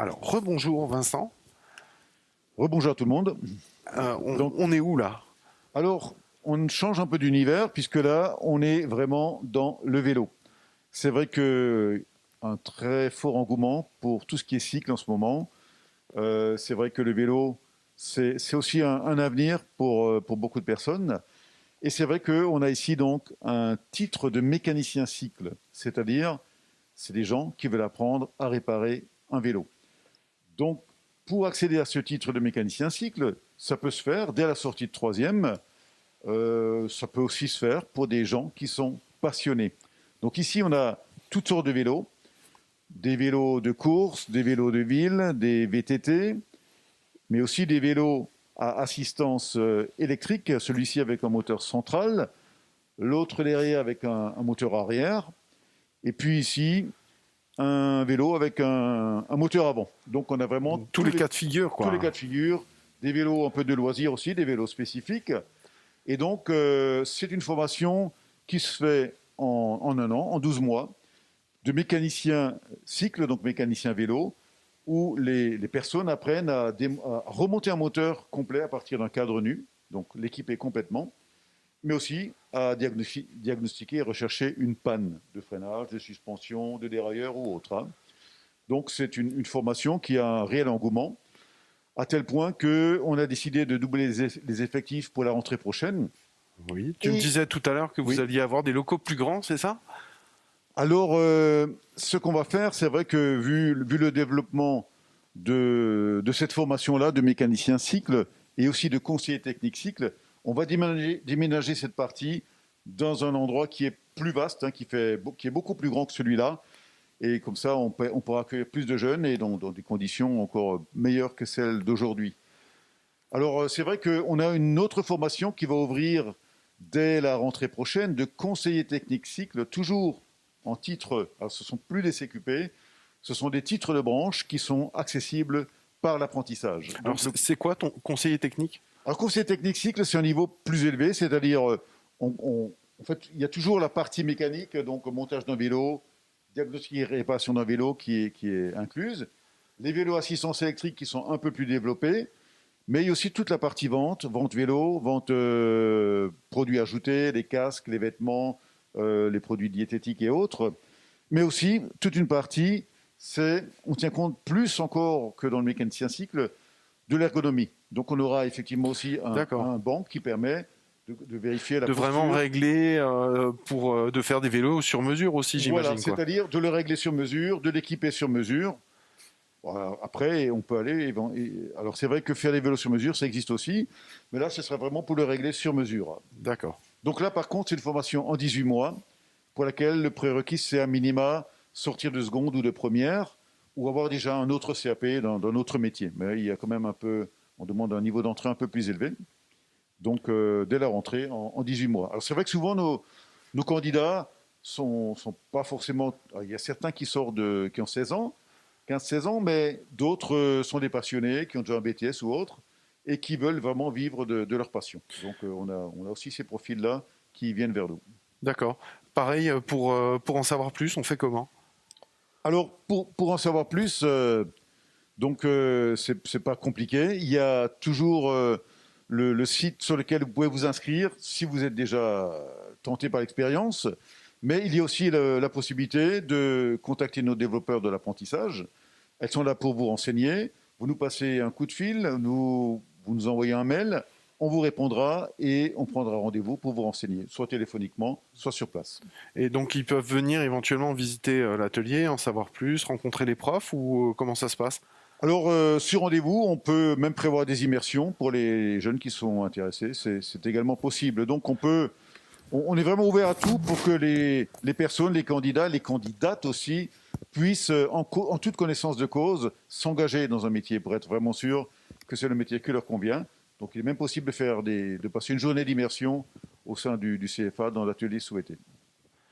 Alors, rebonjour Vincent. Rebonjour à tout le monde. On est où là? Alors, on change un peu d'univers puisque là, on est vraiment dans le vélo. C'est vrai que un très fort engouement pour tout ce qui est cycle en ce moment. C'est vrai que le vélo, c'est aussi un avenir pour beaucoup de personnes. Et c'est vrai qu'on a ici donc un titre de mécanicien cycle, c'est-à-dire c'est des gens qui veulent apprendre à réparer un vélo. Donc, pour accéder à ce titre de mécanicien cycle, ça peut se faire dès la sortie de troisième. Ça peut aussi se faire pour des gens qui sont passionnés. Donc ici, on a toutes sortes de vélos. Des vélos de course, des vélos de ville, des VTT, mais aussi des vélos à assistance électrique, celui-ci avec un moteur central, l'autre derrière avec un moteur arrière, et puis ici, un vélo avec un moteur avant. Donc on a vraiment Tous les cas de figure, tous les quoi. cas de figure, des vélos un peu de loisirs aussi, des vélos spécifiques. Et donc c'est une formation qui se fait en un an, en 12 mois, de mécanicien cycle, donc mécanicien vélo, où les personnes apprennent à remonter un moteur complet à partir d'un cadre nu, donc l'équiper complètement, mais aussi à diagnostiquer et rechercher une panne de freinage, de suspension, de dérailleur ou autre, hein. Donc c'est une formation qui a un réel engouement, à tel point qu'on a décidé de doubler les effectifs pour la rentrée prochaine. Oui. Tu me Et disais tout à l'heure que vous oui, alliez avoir des locaux plus grands, c'est ça? alors ce qu'on va faire, c'est vrai que vu le développement de cette formation-là, de mécanicien cycle et aussi de conseiller technique cycle, on va déménager cette partie dans un endroit qui est plus vaste, hein, qui est beaucoup plus grand que celui-là. Et comme ça, on pourra accueillir plus de jeunes et dans des conditions encore meilleures que celles d'aujourd'hui. Alors, c'est vrai qu'on a une autre formation qui va ouvrir dès la rentrée prochaine de conseiller technique cycle, toujours en titre. Alors, ce ne sont plus des CQP, ce sont des titres de branche qui sont accessibles par l'apprentissage. Alors, Donc, c'est quoi ton conseiller technique? alors, conseiller technique cycle, c'est un niveau plus élevé, c'est-à-dire, en fait, il y a toujours la partie mécanique, donc montage d'un vélo, diagnostic et réparation d'un vélo qui est incluse. Les vélos assistance électrique qui sont un peu plus développés. Mais il y a aussi toute la partie vente, vente vélo, vente produits ajoutés, les casques, les vêtements, les produits diététiques et autres. Mais aussi toute une partie, on tient compte plus encore que dans le mécanicien cycle de l'ergonomie. Donc on aura effectivement aussi D'accord. un banc qui permet de vérifier la De vraiment posture. régler de faire des vélos sur mesure aussi, Voilà, j'imagine, quoi. c'est-à-dire de le régler sur mesure, de l'équiper sur mesure. Voilà. Après, on peut aller. Alors, c'est vrai que faire des vélos sur mesure, ça existe aussi, mais là, ce sera vraiment pour le régler sur mesure. D'accord. Donc là, par contre, c'est une formation en 18 mois pour laquelle le prérequis, c'est à minima sortir de seconde ou de première ou avoir déjà un autre CAP dans notre métier. Mais il y a quand même on demande un niveau d'entrée un peu plus élevé. Donc, dès la rentrée, en 18 mois. Alors, c'est vrai que souvent, nos candidats sont pas forcément. Alors, il y a certains qui ont 16 ans, 15-16 ans, mais d'autres sont des passionnés qui ont déjà un BTS ou autre et qui veulent vraiment vivre de leur passion. Donc on a aussi ces profils-là qui viennent vers nous. D'accord. Pareil, pour en savoir plus, on fait comment? Alors pour en savoir plus, c'est pas compliqué. Il y a toujours le site sur lequel vous pouvez vous inscrire si vous êtes déjà tenté par l'expérience. Mais il y a aussi la possibilité de contacter nos développeurs de l'apprentissage. Elles sont là pour vous renseigner. Vous nous passez un coup de fil, vous nous envoyez un mail, on vous répondra et on prendra rendez-vous pour vous renseigner, soit téléphoniquement, soit sur place. Et donc, ils peuvent venir éventuellement visiter l'atelier, en savoir plus, rencontrer les profs ou comment ça se passe? Alors, sur rendez-vous, on peut même prévoir des immersions pour les jeunes qui sont intéressés. C'est également possible. Donc, on est vraiment ouvert à tout pour que les personnes, les candidats, les candidates aussi, puissent, en toute connaissance de cause, s'engager dans un métier pour être vraiment sûr que c'est le métier qui leur convient. Donc, il est même possible de passer une journée d'immersion au sein du CFA dans l'atelier souhaité.